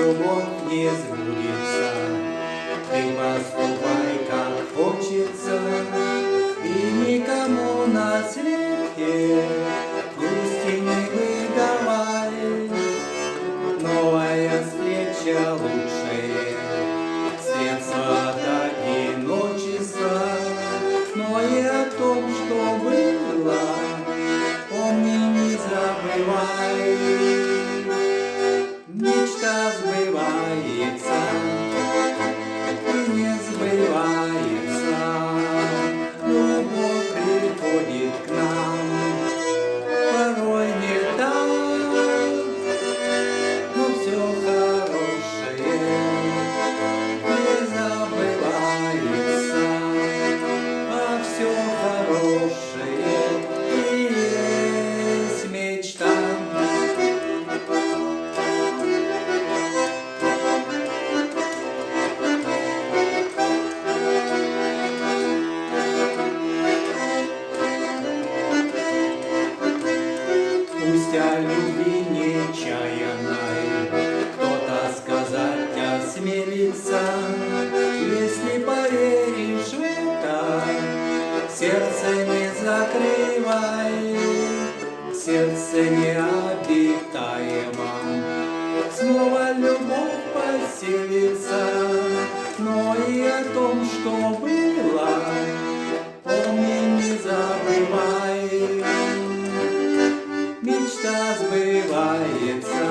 любовь не сбудется. Ты поступай, как хочется, и никому на свете грусти не выдавай. Новая встреча лучшее средство от одиночества, но и о том, что было, помни, не забывай. Мечта сбывается и не сбывается, любовь приходит к нам, порой не так, но все хорошее не забывается, а все хорошее и есть мечта. Пусть о любви нечаянной кто-то сказать осмелится, если поверишь в это, сердце не закрывай, сердце необитаемом снова любовь поселится, но и о том, что было, помни, не забывай. Мечта сбывается.